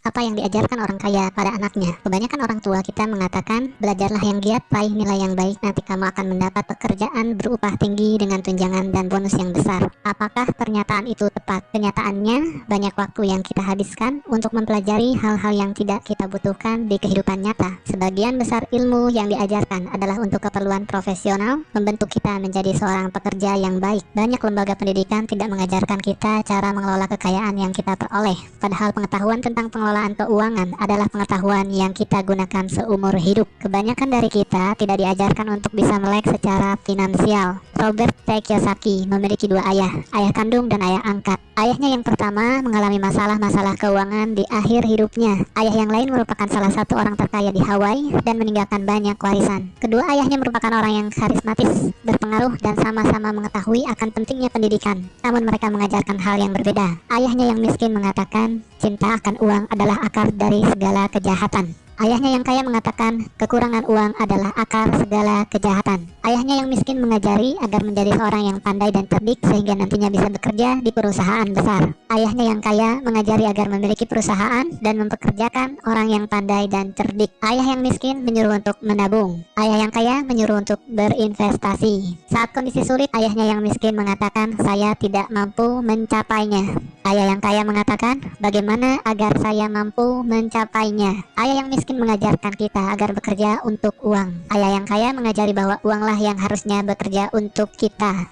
Apa yang diajarkan orang kaya pada anaknya? Kebanyakan orang tua kita mengatakan, belajarlah yang giat, raih nilai yang baik, nanti kamu akan mendapat pekerjaan berupah tinggi dengan tunjangan dan bonus yang besar. Apakah pernyataan itu tepat? Kenyataannya, banyak waktu yang kita habiskan untuk mempelajari hal-hal yang tidak kita butuhkan di kehidupan nyata. Sebagian besar ilmu yang diajarkan adalah untuk keperluan profesional, membentuk kita menjadi seorang pekerja yang baik. Banyak lembaga pendidikan tidak mengajarkan kita cara mengelola kekayaan yang kita peroleh. Padahal pengetahuan tentang pengelolaan keuangan adalah pengetahuan yang kita gunakan seumur hidup. Kebanyakan dari kita tidak diajarkan untuk bisa melek secara finansial. Robert T. Kiyosaki memiliki dua ayah kandung dan ayah angkat. Ayahnya yang pertama mengalami masalah-masalah keuangan di akhir hidupnya. Ayah yang lain merupakan salah satu orang terkaya di Hawaii dan meninggalkan banyak warisan. Kedua ayahnya merupakan orang yang karismatis, berpengaruh, dan sama-sama mengetahui akan pentingnya pendidikan. Namun mereka mengajarkan hal yang berbeda. Ayahnya yang miskin mengatakan, cinta akan uang adalah akar dari segala kejahatan. Ayahnya yang kaya mengatakan, kekurangan uang adalah akar segala kejahatan. Ayahnya yang miskin mengajari agar menjadi seorang yang pandai dan cerdik sehingga nantinya bisa bekerja di perusahaan besar. Ayahnya yang kaya mengajari agar memiliki perusahaan dan mempekerjakan orang yang pandai dan cerdik. Ayah yang miskin menyuruh untuk menabung. Ayah yang kaya menyuruh untuk berinvestasi. Saat kondisi sulit, ayahnya yang miskin mengatakan, saya tidak mampu mencapainya. Ayah yang kaya mengatakan, bagaimana agar saya mampu mencapainya? Ayah yang miskin mengajarkan kita agar bekerja untuk uang. Ayah yang kaya mengajari bahwa uanglah yang harusnya bekerja untuk kita.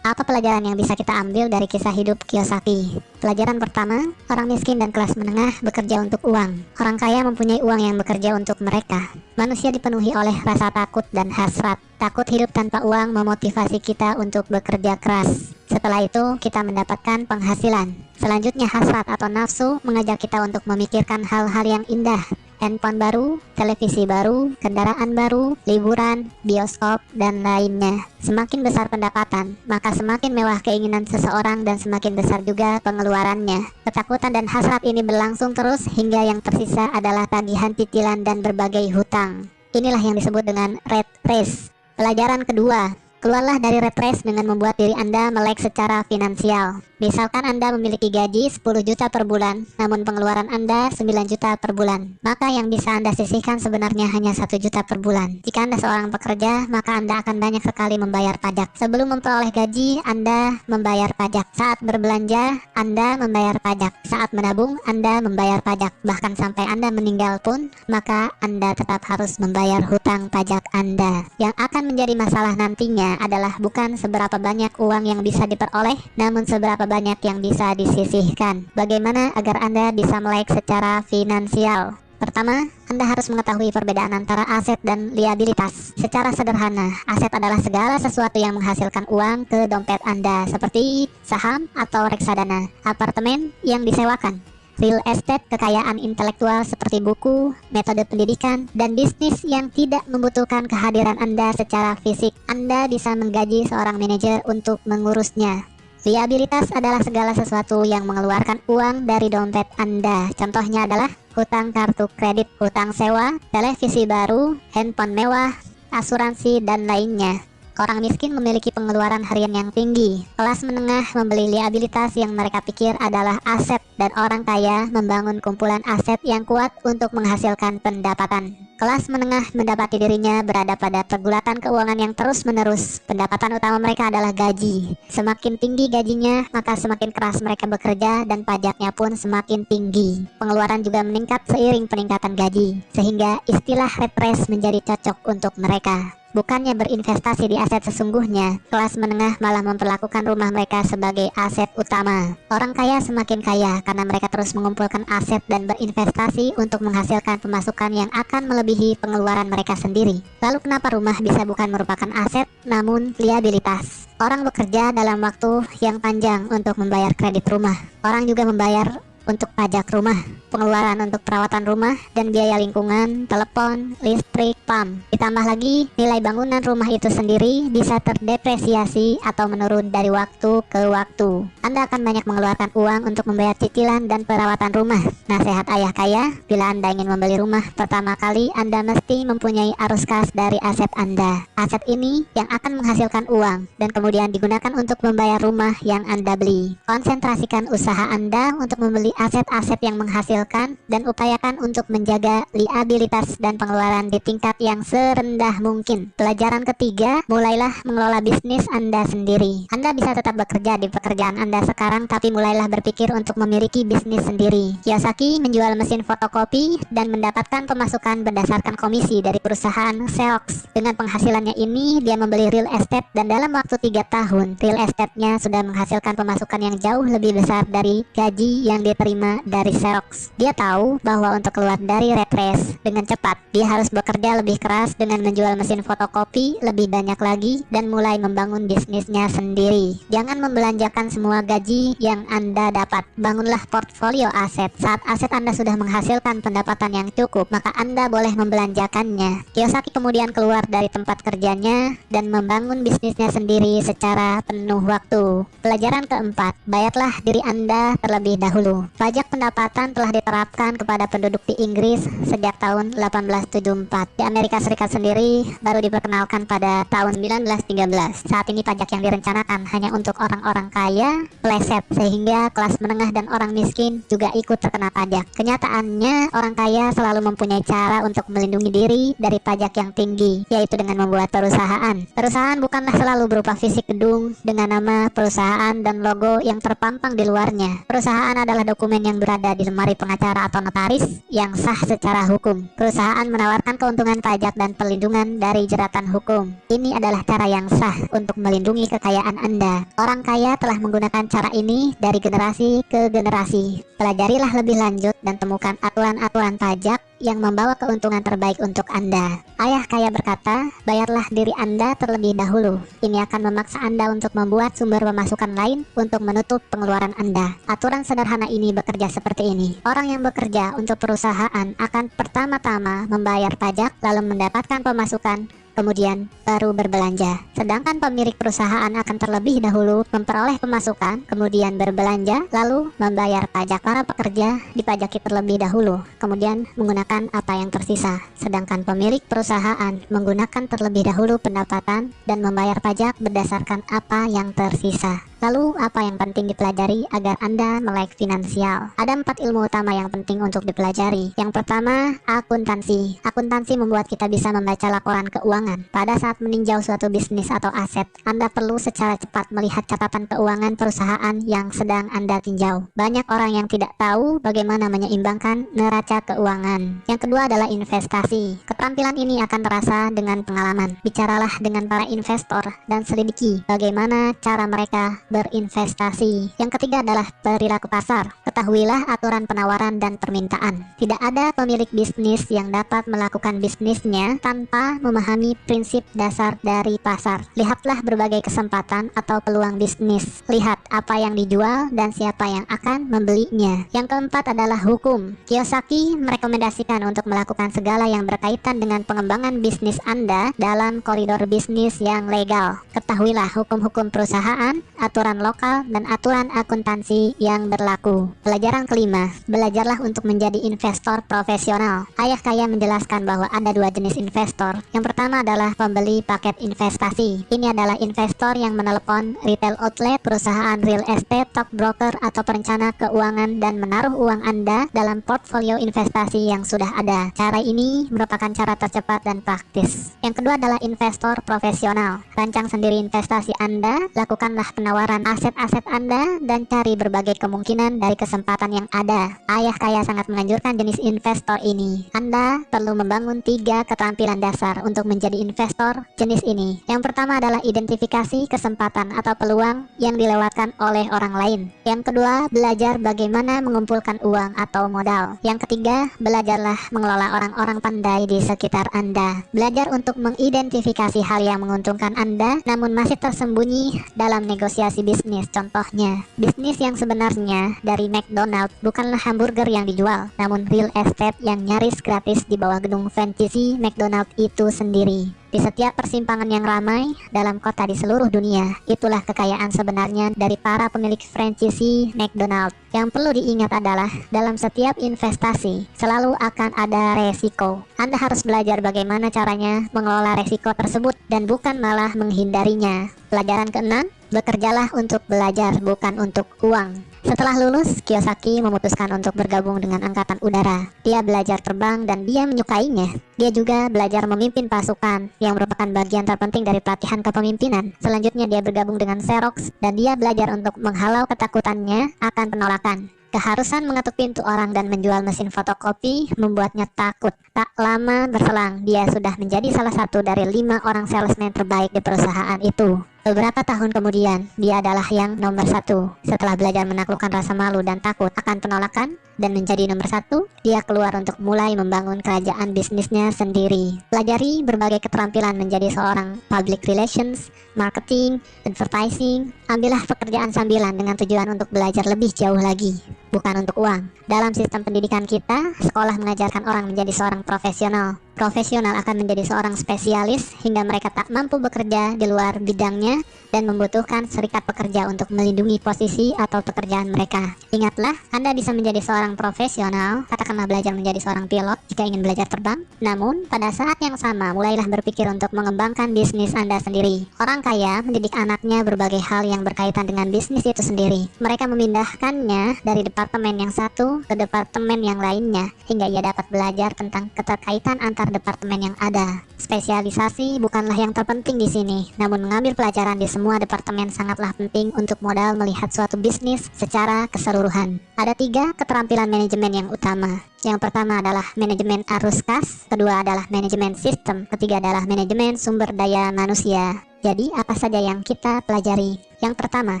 Apa pelajaran yang bisa kita ambil dari kisah hidup Kiyosaki? Pelajaran pertama, orang miskin dan kelas menengah bekerja untuk uang. Orang kaya mempunyai uang yang bekerja untuk mereka. Manusia dipenuhi oleh rasa takut dan hasrat. Takut hidup tanpa uang memotivasi kita untuk bekerja keras. Setelah itu, kita mendapatkan penghasilan. Selanjutnya, hasrat atau nafsu mengajak kita untuk memikirkan hal-hal yang indah. Handphone baru, televisi baru, kendaraan baru, liburan, bioskop, dan lainnya. Semakin besar pendapatan, maka semakin mewah keinginan seseorang dan semakin besar juga pengeluarannya. Ketakutan dan hasrat ini berlangsung terus hingga yang tersisa adalah tagihan cicilan dan berbagai hutang. Inilah yang disebut dengan rat race. Pelajaran kedua, keluarlah dari rat race dengan membuat diri Anda melek secara finansial. Misalkan Anda memiliki gaji 10 juta per bulan, namun pengeluaran Anda 9 juta per bulan. Maka yang bisa Anda sisihkan sebenarnya hanya 1 juta per bulan. Jika Anda seorang pekerja, maka Anda akan banyak sekali membayar pajak. Sebelum memperoleh gaji, Anda membayar pajak. Saat berbelanja, Anda membayar pajak. Saat menabung, Anda membayar pajak. Bahkan sampai Anda meninggal pun, maka Anda tetap harus membayar hutang pajak Anda. Yang akan menjadi masalah nantinya adalah bukan seberapa banyak uang yang bisa diperoleh, namun seberapa banyak yang bisa disisihkan. Bagaimana agar Anda bisa melek secara finansial? Pertama, Anda harus mengetahui perbedaan antara aset dan liabilitas. Secara sederhana, aset adalah segala sesuatu yang menghasilkan uang ke dompet Anda, seperti saham atau reksadana, apartemen yang disewakan, real estate, kekayaan intelektual seperti buku, metode pendidikan, dan bisnis yang tidak membutuhkan kehadiran Anda secara fisik. Anda bisa menggaji seorang manajer untuk mengurusnya. Liabilitas adalah segala sesuatu yang mengeluarkan uang dari dompet Anda. Contohnya adalah hutang kartu kredit, hutang sewa, televisi baru, handphone mewah, asuransi, dan lainnya. Orang miskin memiliki pengeluaran harian yang tinggi. Kelas menengah membeli liabilitas yang mereka pikir adalah aset, dan orang kaya membangun kumpulan aset yang kuat untuk menghasilkan pendapatan. Kelas menengah mendapati dirinya berada pada pergulatan keuangan yang terus-menerus. Pendapatan utama mereka adalah gaji. Semakin tinggi gajinya, maka semakin keras mereka bekerja dan pajaknya pun semakin tinggi. Pengeluaran juga meningkat seiring peningkatan gaji, sehingga istilah rat race menjadi cocok untuk mereka. Bukannya berinvestasi di aset sesungguhnya, kelas menengah malah memperlakukan rumah mereka sebagai aset utama. Orang kaya semakin kaya karena mereka terus mengumpulkan aset dan berinvestasi untuk menghasilkan pemasukan yang akan melebihi pengeluaran mereka sendiri. Lalu kenapa rumah bisa bukan merupakan aset, namun liabilitas? Orang bekerja dalam waktu yang panjang untuk membayar kredit rumah. Orang juga membayar untuk pajak rumah, pengeluaran untuk perawatan rumah, dan biaya lingkungan, telepon, listrik, PAM. Ditambah lagi, nilai bangunan rumah itu sendiri bisa terdepresiasi atau menurun dari waktu ke waktu. Anda akan banyak mengeluarkan uang untuk membayar cicilan dan perawatan rumah. Nasihat ayah kaya, bila Anda ingin membeli rumah, pertama kali Anda mesti mempunyai arus kas dari aset Anda. Aset ini yang akan menghasilkan uang, dan kemudian digunakan untuk membayar rumah yang Anda beli. Konsentrasikan usaha Anda untuk membeli aset-aset yang menghasilkan dan upayakan untuk menjaga liabilitas dan pengeluaran di tingkat yang serendah mungkin. Pelajaran ketiga, mulailah mengelola bisnis Anda sendiri. Anda bisa tetap bekerja di pekerjaan Anda sekarang, tapi mulailah berpikir untuk memiliki bisnis sendiri. Kiyosaki menjual mesin fotokopi dan mendapatkan pemasukan berdasarkan komisi dari perusahaan Xerox. Dengan penghasilannya ini, dia membeli real estate dan dalam waktu 3 tahun, real estate-nya sudah menghasilkan pemasukan yang jauh lebih besar dari gaji yang diterima dari Xerox. Dia tahu bahwa untuk keluar dari rat race dengan cepat, dia harus bekerja lebih keras dengan menjual mesin fotokopi lebih banyak lagi dan mulai membangun bisnisnya sendiri. Jangan membelanjakan semua gaji yang Anda dapat. Bangunlah portfolio aset. Saat aset Anda sudah menghasilkan pendapatan yang cukup, maka Anda boleh membelanjakannya. Kiyosaki kemudian keluar dari tempat kerjanya dan membangun bisnisnya sendiri secara penuh waktu. Pelajaran keempat, bayarlah diri Anda terlebih dahulu. Pajak pendapatan telah diterapkan kepada penduduk di Inggris sejak tahun 1874. Di Amerika Serikat sendiri baru diperkenalkan pada tahun 1913. Saat ini pajak yang direncanakan hanya untuk orang-orang kaya, meleset, sehingga kelas menengah dan orang miskin juga ikut terkena pajak. Kenyataannya, orang kaya selalu mempunyai cara untuk melindungi diri dari pajak yang tinggi, yaitu dengan membuat perusahaan. Perusahaan bukanlah selalu berupa fisik gedung dengan nama perusahaan dan logo yang terpampang di luarnya. Perusahaan adalah dokumen yang berada di lemari pengacara atau notaris yang sah secara hukum. Perusahaan menawarkan keuntungan pajak dan perlindungan dari jeratan hukum. Ini adalah cara yang sah untuk melindungi kekayaan Anda. Orang kaya telah menggunakan cara ini dari generasi ke generasi. Pelajarilah lebih lanjut dan temukan aturan-aturan pajak yang membawa keuntungan terbaik untuk Anda. Ayah kaya berkata, bayarlah diri Anda terlebih dahulu. Ini akan memaksa Anda untuk membuat sumber pemasukan lain untuk menutup pengeluaran Anda. Aturan sederhana ini bekerja seperti ini. Orang yang bekerja untuk perusahaan akan pertama-tama membayar pajak, lalu mendapatkan pemasukan, kemudian baru berbelanja. Sedangkan pemilik perusahaan akan terlebih dahulu memperoleh pemasukan, kemudian berbelanja, lalu membayar pajak. Para pekerja dipajaki terlebih dahulu, kemudian menggunakan apa yang tersisa. Sedangkan pemilik perusahaan menggunakan terlebih dahulu pendapatan dan membayar pajak berdasarkan apa yang tersisa. Lalu, apa yang penting dipelajari agar Anda melek finansial? Ada 4 ilmu utama yang penting untuk dipelajari. Yang pertama, akuntansi. Akuntansi membuat kita bisa membaca laporan keuangan. Pada saat meninjau suatu bisnis atau aset, Anda perlu secara cepat melihat catatan keuangan perusahaan yang sedang Anda tinjau. Banyak orang yang tidak tahu bagaimana menyeimbangkan neraca keuangan. Yang kedua adalah investasi. Keterampilan ini akan terasa dengan pengalaman. Bicaralah dengan para investor dan selidiki bagaimana cara mereka berinvestasi. Yang ketiga adalah perilaku pasar. Ketahuilah aturan penawaran dan permintaan. Tidak ada pemilik bisnis yang dapat melakukan bisnisnya tanpa memahami prinsip dasar dari pasar. Lihatlah berbagai kesempatan atau peluang bisnis. Lihat apa yang dijual dan siapa yang akan membelinya. Yang keempat adalah hukum. Kiyosaki merekomendasikan untuk melakukan segala yang berkaitan dengan pengembangan bisnis Anda dalam koridor bisnis yang legal. Ketahuilah hukum-hukum perusahaan, aturan lokal, dan aturan akuntansi yang berlaku. Pelajaran kelima, belajarlah untuk menjadi investor profesional. Ayah kaya menjelaskan bahwa ada 2 jenis investor. Yang pertama adalah pembeli paket investasi. Ini adalah investor yang menelepon retail outlet, perusahaan real estate, stockbroker, atau perencana keuangan dan menaruh uang Anda dalam portfolio investasi yang sudah ada. Cara ini merupakan cara tercepat dan praktis. Yang kedua adalah investor profesional. Rancang sendiri investasi Anda, lakukanlah penawaran aset-aset Anda, dan cari berbagai kemungkinan dari kesempatan yang ada. Ayah kaya sangat menganjurkan jenis investor ini. Anda perlu membangun 3 keterampilan dasar untuk menjadi investor jenis ini. Yang pertama adalah identifikasi kesempatan atau peluang yang dilewatkan oleh orang lain. Yang kedua, belajar bagaimana mengumpulkan uang atau modal. Yang ketiga, belajarlah mengelola orang-orang pandai di sekitar Anda. Belajar untuk mengidentifikasi hal yang menguntungkan Anda namun masih tersembunyi dalam negosiasi bisnis. Contohnya, bisnis yang sebenarnya dari McDonald bukanlah hamburger yang dijual, namun real estate yang nyaris gratis di bawah gedung franchise McDonald itu sendiri. Di setiap persimpangan yang ramai dalam kota di seluruh dunia, itulah kekayaan sebenarnya dari para pemilik franchise McDonald. Yang perlu diingat adalah, dalam setiap investasi selalu akan ada resiko. Anda harus belajar bagaimana caranya mengelola resiko tersebut dan bukan malah menghindarinya. Pelajaran keenam, bekerjalah untuk belajar, bukan untuk uang. Setelah lulus, Kiyosaki memutuskan untuk bergabung dengan Angkatan Udara. Dia belajar terbang dan dia menyukainya. Dia juga belajar memimpin pasukan, yang merupakan bagian terpenting dari pelatihan kepemimpinan. Selanjutnya dia bergabung dengan Xerox dan dia belajar untuk menghalau ketakutannya akan penolakan. Keharusan mengetuk pintu orang dan menjual mesin fotokopi membuatnya takut. Tak lama berselang, dia sudah menjadi salah satu dari 5 orang salesman terbaik di perusahaan itu. Beberapa tahun kemudian, dia adalah yang nomor 1. Setelah belajar menaklukkan rasa malu dan takut akan penolakan dan menjadi nomor 1, dia keluar untuk mulai membangun kerajaan bisnisnya sendiri. Pelajari berbagai keterampilan menjadi seorang public relations, marketing, advertising. Ambillah pekerjaan sambilan dengan tujuan untuk belajar lebih jauh lagi, bukan untuk uang. Dalam sistem pendidikan kita, sekolah mengajarkan orang menjadi seorang profesional. Profesional akan menjadi seorang spesialis hingga mereka tak mampu bekerja di luar bidangnya dan membutuhkan serikat pekerja untuk melindungi posisi atau pekerjaan mereka. Ingatlah, Anda bisa menjadi seorang profesional, katakanlah belajar menjadi seorang pilot jika ingin belajar terbang. Namun, pada saat yang sama, mulailah berpikir untuk mengembangkan bisnis Anda sendiri. Orang kaya mendidik anaknya berbagai hal yang berkaitan dengan bisnis itu sendiri. Mereka memindahkannya dari departemen yang satu ke departemen yang lainnya, hingga ia dapat belajar tentang keterkaitan antar departemen yang ada. Spesialisasi bukanlah yang terpenting di sini, namun mengambil pelajaran di semua departemen sangatlah penting untuk modal melihat suatu bisnis secara keseluruhan. Ada 3 keterampilan manajemen yang utama. Yang pertama adalah manajemen arus kas, kedua adalah manajemen sistem, ketiga adalah manajemen sumber daya manusia. Jadi, apa saja yang kita pelajari? Yang pertama,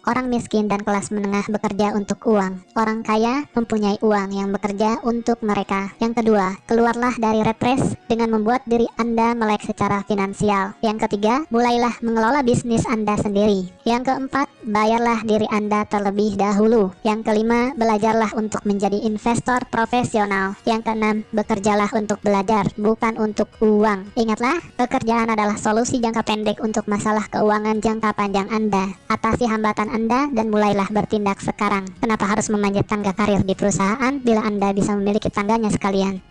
orang miskin dan kelas menengah bekerja untuk uang. Orang kaya mempunyai uang yang bekerja untuk mereka. Yang kedua, keluarlah dari rat race dengan membuat diri Anda melek secara finansial. Yang ketiga, mulailah mengelola bisnis Anda sendiri. Yang keempat, bayarlah diri Anda terlebih dahulu. Yang kelima, belajarlah untuk menjadi investor profesional. Yang keenam, bekerjalah untuk belajar, bukan untuk uang. Ingatlah, pekerjaan adalah solusi jangka pendek untuk masalah keuangan jangka panjang Anda. Atasi hambatan Anda dan mulailah bertindak sekarang. Kenapa harus memanjat tangga karir di perusahaan bila Anda bisa memiliki tangganya sekalian?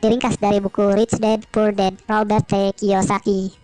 Diringkas dari buku Rich Dad Poor Dad, Robert T. Kiyosaki.